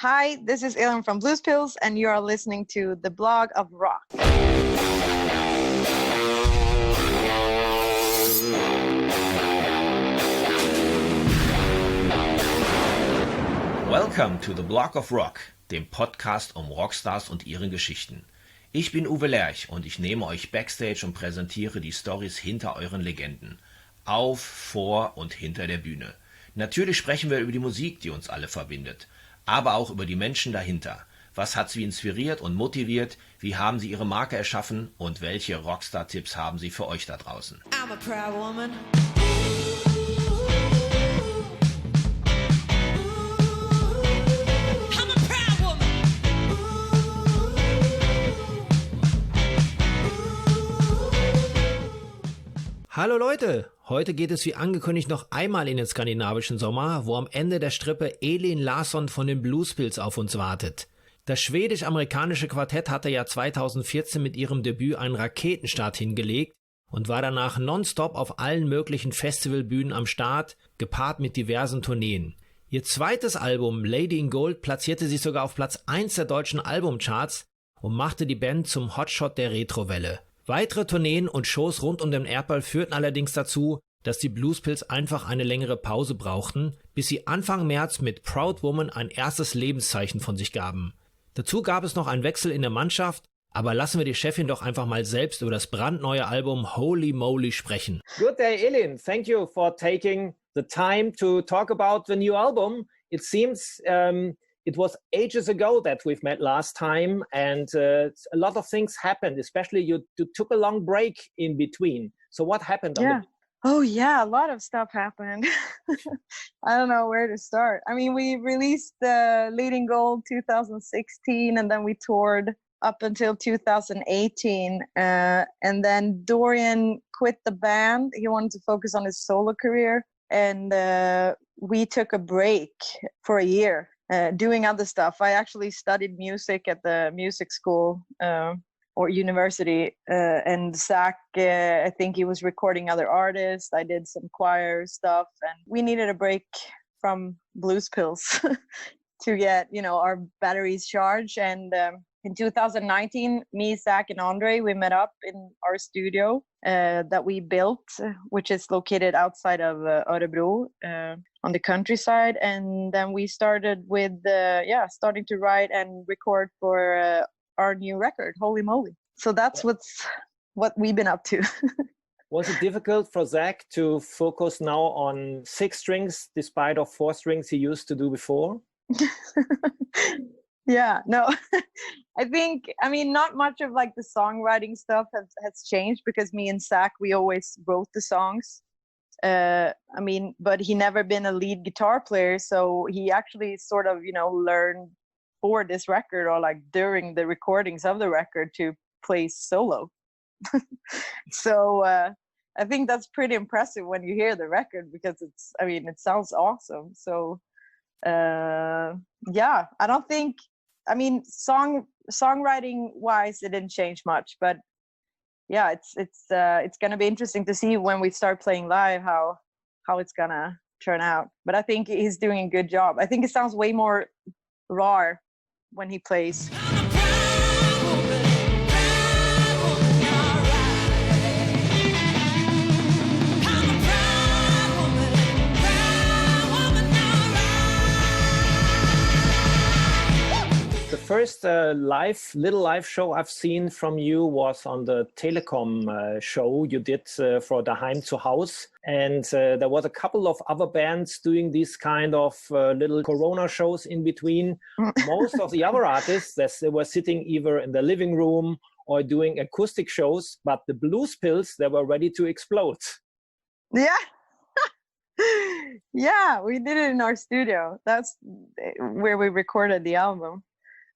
Hi, this is Elin from Blues Pills, and you are listening to the blog of rock. Welcome to the Blog of Rock, dem Podcast um Rockstars und ihren Geschichten. Ich bin Uwe Lerch und ich nehme euch Backstage und präsentiere die Storys hinter euren Legenden. Auf, vor und hinter der Bühne. Natürlich sprechen wir über die Musik, die uns alle verbindet, aber auch über die Menschen dahinter. Was hat sie inspiriert und motiviert? Wie haben sie ihre Marke erschaffen? Und welche Rockstar-Tipps haben sie für euch da draußen? I'm a proud woman. Hallo Leute, heute geht es wie angekündigt noch einmal in den skandinavischen Sommer, wo am Ende der Strippe Elin Larsson von den Blues Pills auf uns wartet. Das schwedisch-amerikanische Quartett hatte ja 2014 mit ihrem Debüt einen Raketenstart hingelegt und war danach nonstop auf allen möglichen Festivalbühnen am Start, gepaart mit diversen Tourneen. Ihr zweites Album Lady in Gold platzierte sich sogar auf Platz 1 der deutschen Albumcharts und machte die Band zum HotShot der Retro-Welle. Weitere Tourneen und Shows rund um den Erdball führten allerdings dazu, dass die Blues Pills einfach eine längere Pause brauchten, bis sie Anfang März mit Proud Woman ein erstes Lebenszeichen von sich gaben. Dazu gab es noch einen Wechsel in der Mannschaft, aber lassen wir die Chefin doch einfach mal selbst über das brandneue Album Holy Moly sprechen. Good day, Elin. Thank you for taking the time to talk about the new album. It seems it was ages ago that we've met last time, and a lot of things happened, especially you took a long break in between. So what happened? Oh, yeah, a lot of stuff happened. I don't know where to start. I mean, we released Lady in Gold 2016, and then we toured up until 2018. And then Dorian quit the band. He wanted to focus on his solo career. And we took a break for a year. Doing other stuff. I actually studied music at the music school or university, and Zach, I think he was recording other artists. I did some choir stuff, and we needed a break from Blues Pills to get, our batteries charged. And in 2019, me, Zach, and Andre, we met up in our studio that we built, which is located outside of Örebro on the countryside. And then we started with, starting to write and record for our new record, Holy Moly. So that's what we've been up to. Was it difficult for Zach to focus now on 6 strings despite of 4 strings he used to do before? Yeah, no, not much of like the songwriting stuff has changed because me and Zach, we always wrote the songs. But he never been a lead guitar player. So he actually sort of, learned for this record or like during the recordings of the record to play solo. So I think that's pretty impressive when you hear the record because it sounds awesome. So I don't think, songwriting wise, it didn't change much, but yeah, it's gonna be interesting to see when we start playing live how it's gonna turn out. But I think he's doing a good job. I think it sounds way more raw when he plays. The first little live show I've seen from you was on the Telecom show you did for Daheim zu Haus. And there was a couple of other bands doing these kind of little Corona shows in between. Most of the other artists, they were sitting either in the living room or doing acoustic shows, but the Blues Pills, they were ready to explode. Yeah. Yeah, we did it in our studio. That's where we recorded the album.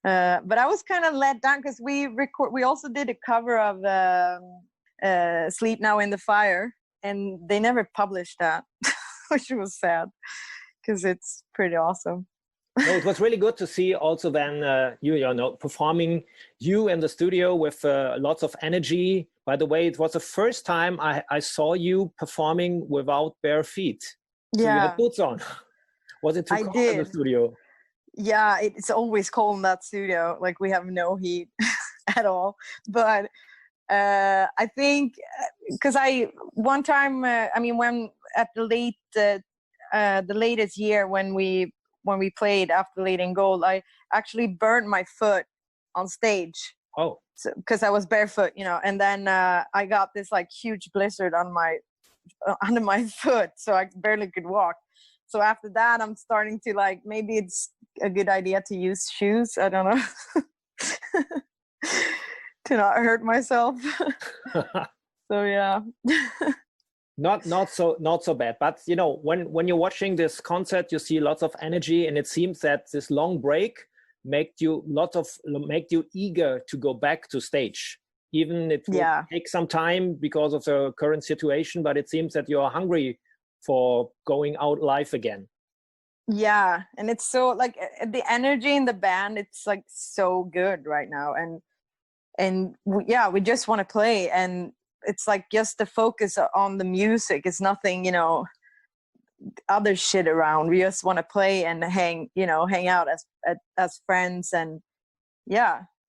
But I was kind of let down because we also did a cover of Sleep Now in the Fire, and they never published that, which was sad because it's pretty awesome. No, it was really good to see also then performing you in the studio with lots of energy. By the way, it was the first time I saw you performing without bare feet. So you had boots on. Was it too cold in the studio? Yeah, it's always cold in that studio. Like we have no heat at all. But I think because one time, when at the latest year when we played after Leading Gold, I actually burned my foot on stage. Oh. Because I was barefoot, and then I got this like huge blizzard under my foot, so I barely could walk. So after that, I'm starting to like, maybe it's a good idea to use shoes. I don't know. To not hurt myself. So yeah. Not so bad. But when you're watching this concert, you see lots of energy, and it seems that this long break make you eager to go back to stage. Even it will take some time because of the current situation, but it seems that you're hungry for going out live again. Yeah, and it's so like the energy in the band, it's like so good right now, and we just want to play, and it's like just the focus on the music. It's nothing, other shit around. We just want to play and hang out as friends, and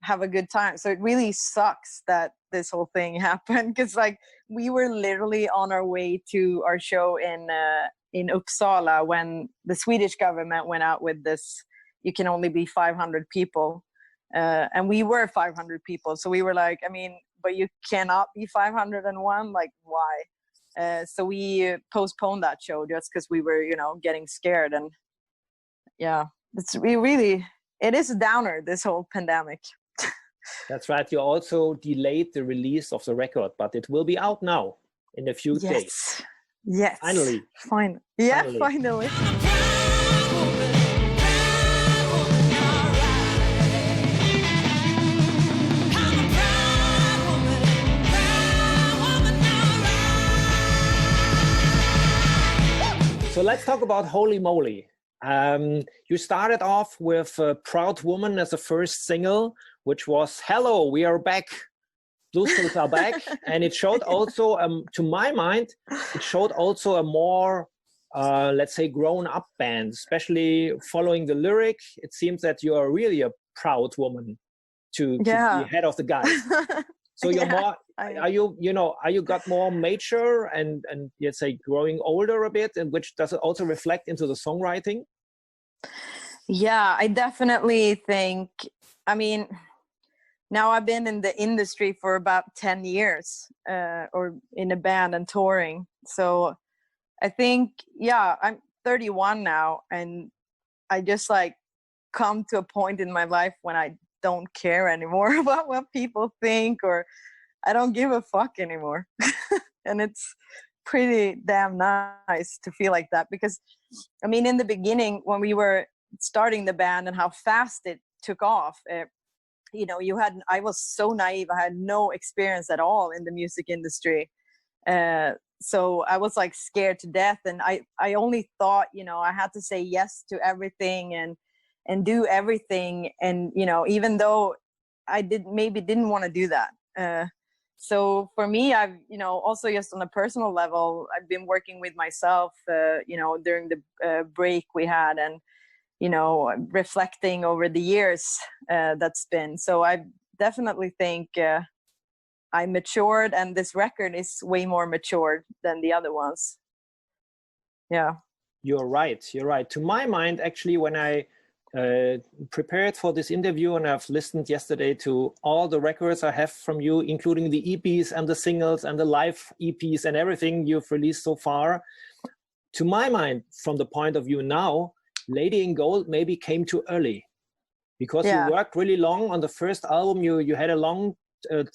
have a good time. So it really sucks that this whole thing happened, because like we were literally on our way to our show in Uppsala when the Swedish government went out with this, you can only be 500 people. And we were 500 people. So we were like, but you cannot be 501, like why? So we postponed that show just because we were, getting scared. And it is a downer, this whole pandemic. That's right. You also delayed the release of the record, but it will be out now in a few days. Yes. Finally. Finally. So let's talk about Holy Moly. You started off with Proud Woman as the first single, which was Hello, we are back. Bluespills are back. And it showed also, to my mind, a more, let's say, grown-up band, especially following the lyric. It seems that you are really a proud woman to be head of the guys. So you're more, are you got more mature and let's say growing older a bit, and which does it also reflect into the songwriting? Yeah, I definitely think, now I've been in the industry for about 10 years, or in a band and touring. So I think, I'm 31 now, and I just like come to a point in my life when I don't care anymore about what people think, or I don't give a fuck anymore. And it's pretty damn nice to feel like that, because in the beginning when we were starting the band and how fast it took off, I was so naive. I had no experience at all in the music industry. So I was like scared to death, and I only thought, I had to say yes to everything and do everything. And, even though I didn't want to do that. So for me, I've, also just on a personal level, I've been working with myself, during the break we had, and, reflecting over the years that's been. So I definitely think I matured, and this record is way more matured than the other ones. Yeah. You're right. To my mind, actually, when I prepared for this interview, and I've listened yesterday to all the records I have from you, including the EPs and the singles and the live EPs and everything you've released so far. To my mind, from the point of view now, Lady in Gold maybe came too early, because you worked really long on the first album. You had a long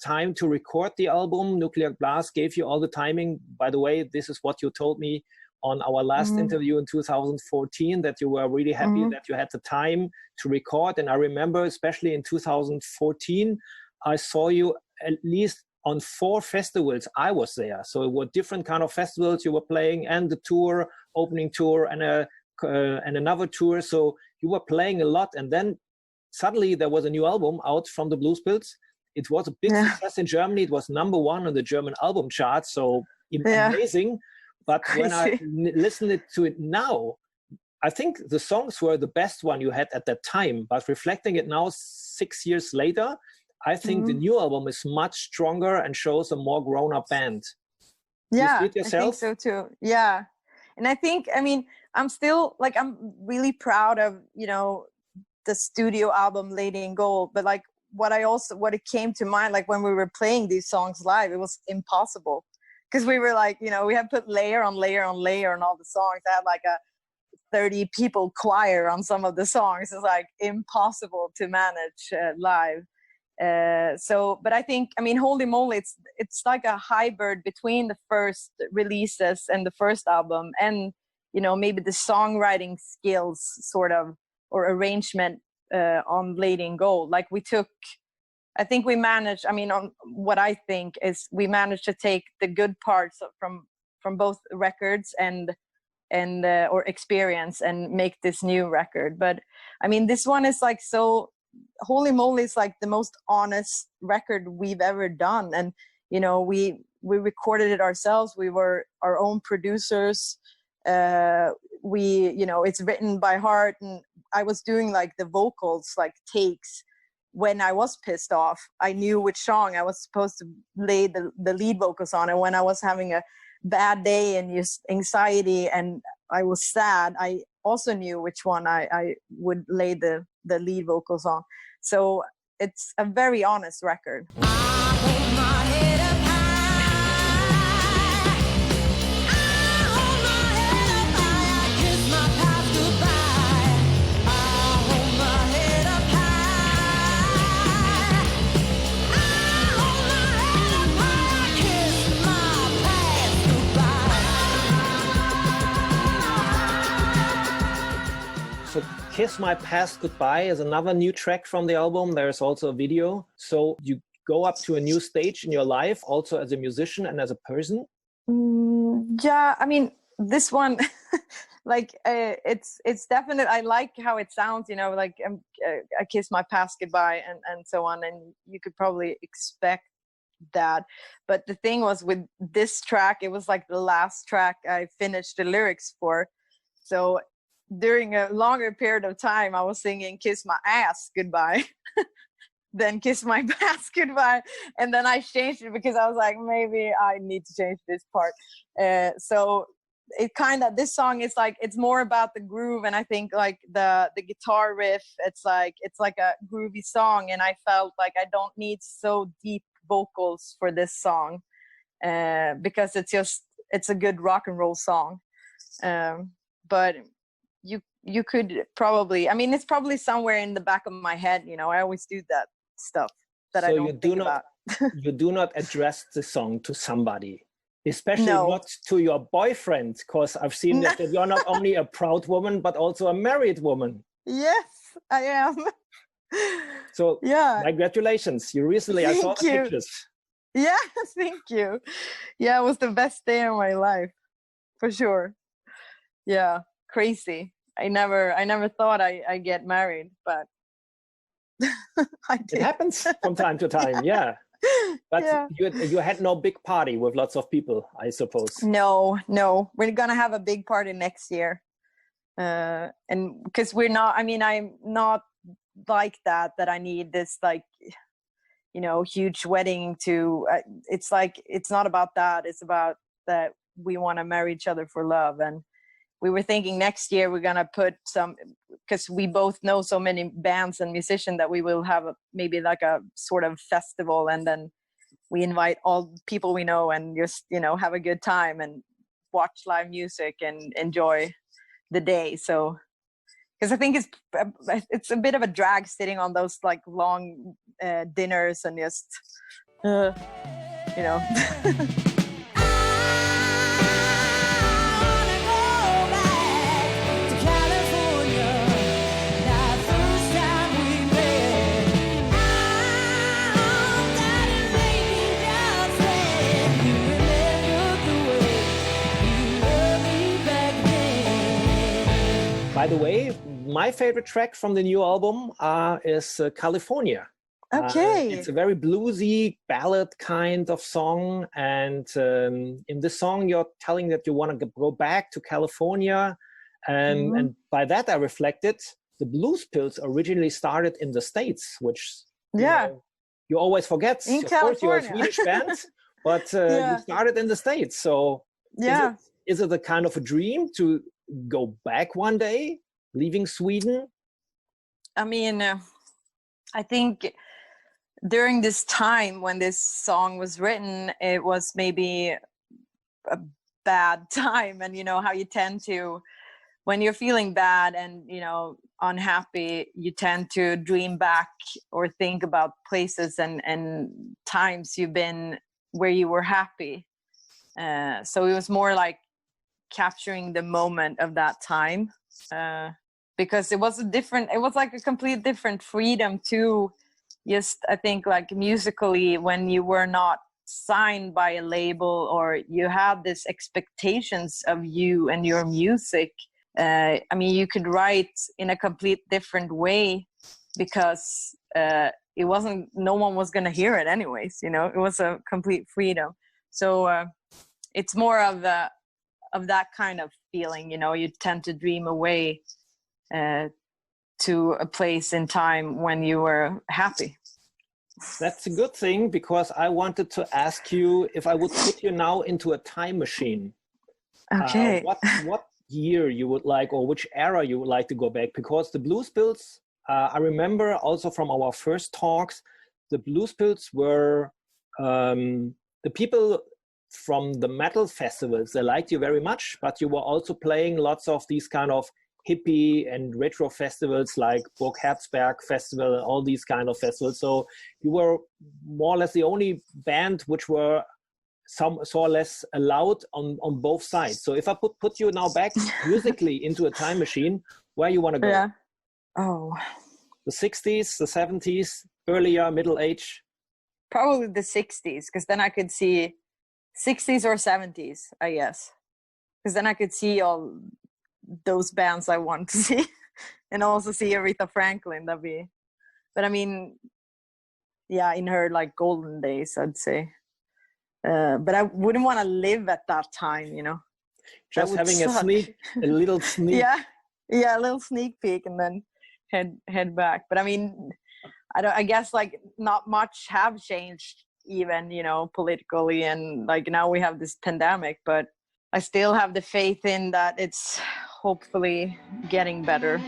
time to record the album. Nuclear Blast gave you all the timing. By the way, this is what you told me on our last interview in 2014, that you were really happy that you had the time to record. And I remember, especially in 2014, I saw you at least on 4 festivals. I was there. So it were different kind of festivals you were playing, and the tour, opening tour, and another tour. So you were playing a lot. And then suddenly there was a new album out from the Bluespills. It was a big success in Germany. It was #1 on the German album chart. So amazing. But when I listened to it now, I think the songs were the best one you had at that time, but reflecting it now 6 years later, I think the new album is much stronger and shows a more grown-up band. Yeah, you see it yourself? I think so too. Yeah. And I think, I mean, I'm still like, I'm really proud of, you know, the studio album Lady in Gold, but like what it came to mind, like when we were playing these songs live, it was impossible because we were like, you know, we had put layer on layer on layer on all the songs. I had like a 30 people choir on some of the songs. It's like impossible to manage live. But I think, I mean, Holy Moly, it's like a hybrid between the first releases and the first album, and you know, maybe the songwriting skills sort of, or arrangement on Lady in Gold. Like I think we managed, I mean, on what I think is we managed to take the good parts from both records and or experience and make this new record. But I mean, this one is like so, Holy Moly is like the most honest record we've ever done. And, you know, we recorded it ourselves. We were our own producers. You know, it's written by heart. And I was doing like the vocals, like takes when I was pissed off. I knew which song I was supposed to lay the lead vocals on. And when I was having a bad day and just anxiety and I was sad, I also knew which one I would lay the lead vocals on. So it's a very honest record. So Kiss My Past Goodbye is another new track from the album. There's also a video. So you go up to a new stage in your life, also as a musician and as a person? Yeah, I mean, this one, like, it's definite. I like how it sounds, you know, like I Kiss My Past Goodbye and so on. And you could probably expect that. But the thing was with this track, it was like the last track I finished the lyrics for. So during a longer period of time, I was singing Kiss My Ass Goodbye, then Kiss My Past Goodbye. And then I changed it because I was like, maybe I need to change this part. So it kind of, this song is like, it's more about the groove. And I think like the guitar riff, it's like a groovy song. And I felt like I don't need so deep vocals for this song because it's a good rock and roll song. But you could probably, I mean, it's probably somewhere in the back of my head, you know, I always do that stuff that I don't think about. You do not address the song to somebody, especially No. not to your boyfriend, because I've seen that you're not only a proud woman, but also a married woman. Yes, I am. So yeah, congratulations. You recently, I saw the pictures. Yeah, thank you. Yeah, it was the best day of my life, for sure. Yeah, crazy. I never thought I'd get married, but I did. It happens from time to time, yeah. But yeah. You had no big party with lots of people, I suppose. No. We're gonna have a big party next year. And because we're not, I mean, I'm not like that I need this, like, you know, huge wedding to, it's like, it's not about that. It's about that we want to marry each other for love. And we were thinking next year we're going to put some, because we both know so many bands and musicians, that we will have maybe like a sort of festival, and then we invite all people we know and just, you know, have a good time and watch live music and enjoy the day. So, because I think it's a bit of a drag sitting on those like long dinners and just, you know. By the way, my favorite track from the new album is California. Okay. It's a very bluesy ballad kind of song. And in this song, you're telling that you want to go back to California And by that I reflected, the Blues Pills originally started in the States, which you always forget. In of California. Course, you're a Swedish band, but you started in the States. So is it a kind of a dream to go back one day, leaving Sweden? I mean, I think during this time when this song was written, it was maybe a bad time. And you know how you tend to, when you're feeling bad and, you know, unhappy, you tend to dream back or think about places and times you've been where you were happy. So it was more like capturing the moment of that time, because it was like a complete different freedom to just, I think, like musically, when you were not signed by a label or you had this expectations of you and your music. I mean, you could write in a complete different way because it wasn't, no one was going to hear it anyways, you know, it was a complete freedom. So it's more of that kind of feeling, you know, you tend to dream away to a place in time when you were happy. That's a good thing, because I wanted to ask you if I would put you now into a time machine. Okay. What year you would like, or which era you would like to go back? Because the Blues Pills, I remember also from our first talks, the Blues Pills were the people from the metal festivals. They liked you very much, but you were also playing lots of these kind of hippie and retro festivals like Burg Herzberg Festival and all these kind of festivals. So you were more or less the only band which were some or less allowed on both sides. So if I put you now back musically into a time machine, where you want to go? Yeah. Oh. The 60s, the 70s, earlier, middle age? Probably the 60s, because then I could see 60s or 70s, I guess. Because then I could see all those bands I want to see, and also see Aretha Franklin. But I mean, yeah, in her like golden days, I'd say. But I wouldn't want to live at that time, you know. Just having a little sneak. Yeah, a little sneak peek, and then head back. But I mean, I guess like not much have changed, even, you know, politically, and like now we have this pandemic, but I still have the faith in that it's hopefully getting better.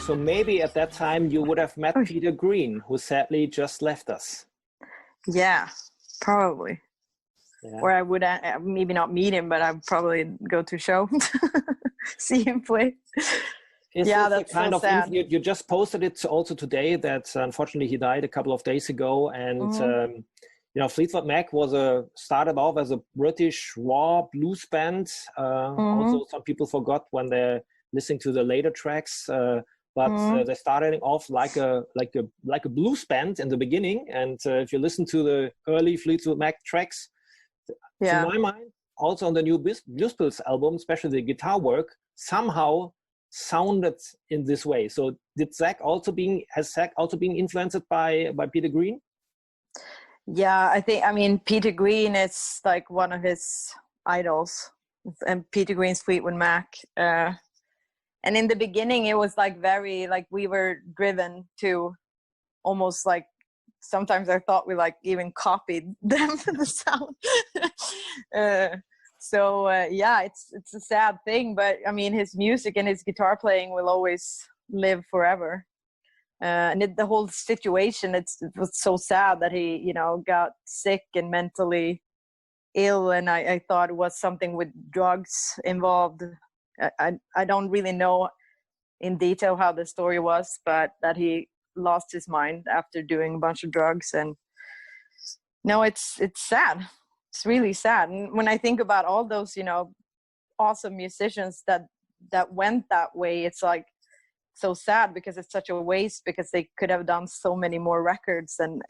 So maybe at that time you would have met Peter Green, who sadly just left us. Yeah, probably. Yeah. Or I would maybe not meet him, but I'd probably go to a show, see him play. That's kind of sad. You just posted it also today that unfortunately he died a couple of days ago, and you know, Fleetwood Mac started off as a British raw blues band. Also, some people forgot when they're listening to the later tracks. But they started off like a blues band in the beginning, and if you listen to the early Fleetwood Mac tracks, to my mind, also on the new Blues Pills album, especially the guitar work, somehow sounded in this way. So has Zach also been influenced by Peter Green? Yeah, I mean Peter Green is like one of his idols, and Peter Green's Fleetwood Mac. And in the beginning, it was like very, like we were driven to almost like, sometimes I thought we like even copied them, the sound. Yeah, it's a sad thing, but I mean, his music and his guitar playing will always live forever. And the whole situation, it was so sad that he, you know, got sick and mentally ill. And I thought it was something with drugs involved. I don't really know in detail how the story was, but that he lost his mind after doing a bunch of drugs. And no, it's sad. It's really sad. And when I think about all those, you know, awesome musicians that went that way, it's like so sad because it's such a waste, because they could have done so many more records and,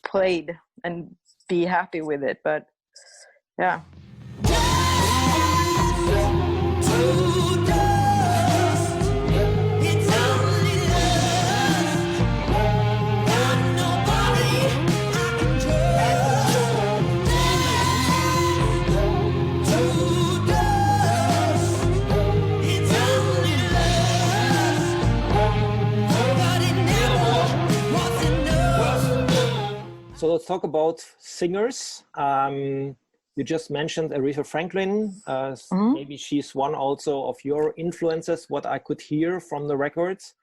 played and be happy with it. But yeah. So let's talk about singers. You just mentioned Aretha Franklin. Maybe she's one also of your influences, what I could hear from the records.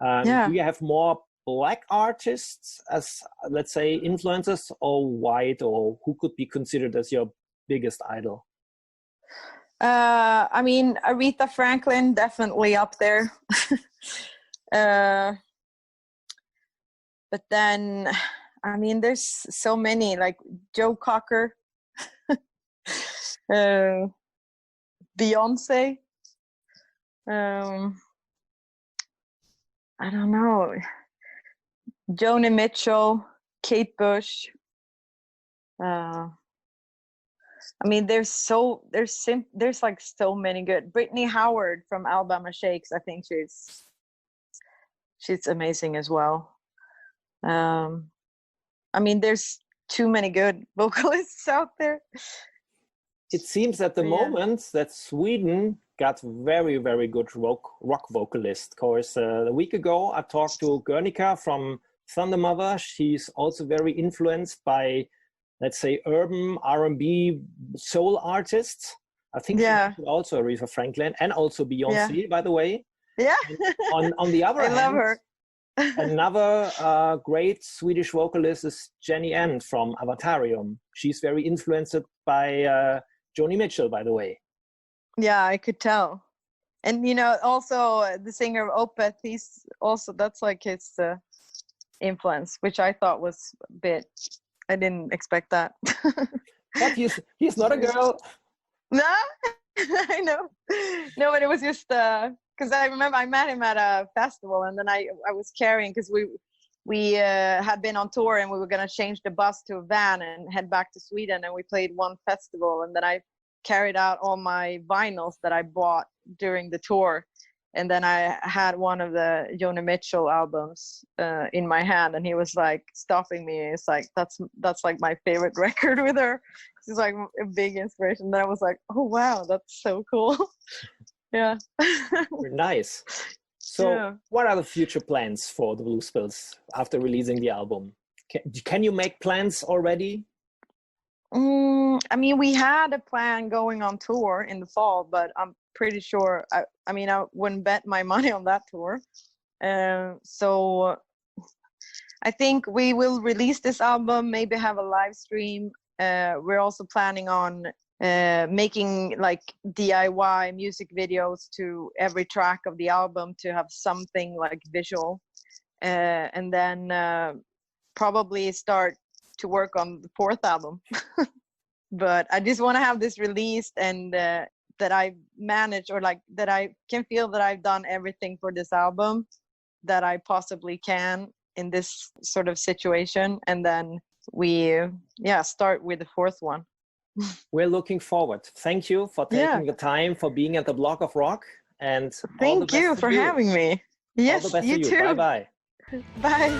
Do you have more Black artists as, let's say, influences, or white, or who could be considered as your biggest idol? I mean, Aretha Franklin, definitely up there. But then, I mean, there's so many, like Joe Cocker, Beyonce. I don't know. Joni Mitchell, Kate Bush. I mean, there's like so many good. Brittany Howard from Alabama Shakes. I think she's amazing as well. I mean, there's too many good vocalists out there. It seems at the moment that Sweden got very, very good rock vocalists. Of course, a week ago, I talked to Guernica from Thunder Mother. She's also very influenced by, let's say, urban R&B soul artists. I think she also Aretha Franklin and also Beyonce, by the way. Yeah. On the other hand, I love her. Another great Swedish vocalist is Jenny End from Avatarium. She's very influenced by Joni Mitchell, by the way. Yeah, I could tell. And, also the singer Opeth, he's also, that's like his influence, which I thought was a bit, I didn't expect that. But he's not a girl. No, I know. No, but it was just, because I remember I met him at a festival, and then I was carrying, because we had been on tour and we were going to change the bus to a van and head back to Sweden, and we played one festival, and then I carried out all my vinyls that I bought during the tour, and then I had one of the Joni Mitchell albums in my hand, and he was like stopping me. It's like, that's like my favorite record with her. She's like a big inspiration. Then I was like, oh wow, that's so cool. Yeah. Nice. So what are the future plans for the Blue Spills after releasing the album? Can you make plans already? I mean, we had a plan going on tour in the fall, but I'm pretty sure, I wouldn't bet my money on that tour. So I think we will release this album, maybe have a live stream. We're also planning on making like DIY music videos to every track of the album to have something like visual, and then probably start to work on the fourth album. But I just want to have this released, and that I manage, or like that I can feel that I've done everything for this album that I possibly can in this sort of situation, and then we start with the fourth one. We're looking forward. Thank you for taking the time, for being at the Block of Rock, and thank you for having me. Yes, all the best you to too. Bye-bye. Bye.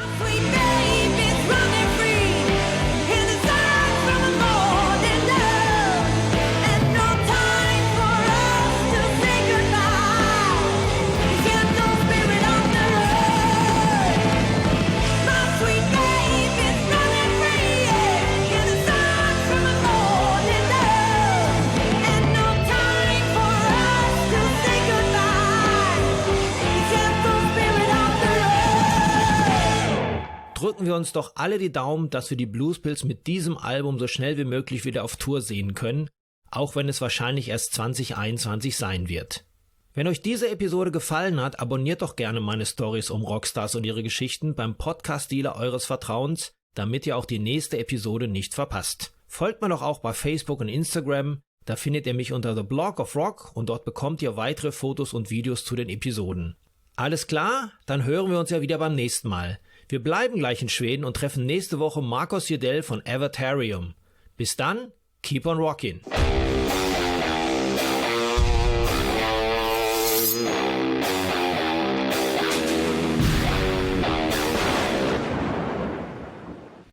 Drücken wir uns doch alle die Daumen, dass wir die Blues Pills mit diesem Album so schnell wie möglich wieder auf Tour sehen können, auch wenn es wahrscheinlich erst 2021 sein wird. Wenn euch diese Episode gefallen hat, abonniert doch gerne meine Stories um Rockstars und ihre Geschichten beim Podcast-Dealer eures Vertrauens, damit ihr auch die nächste Episode nicht verpasst. Folgt mir doch auch bei Facebook und Instagram, Da findet ihr mich unter The Blog of Rock und dort bekommt ihr weitere Fotos und Videos zu den Episoden. Alles klar? Dann hören wir uns ja wieder beim nächsten Mal. Wir bleiben gleich in Schweden und treffen nächste Woche Marcus Jedell von Avatarium. Bis dann, keep on rockin'!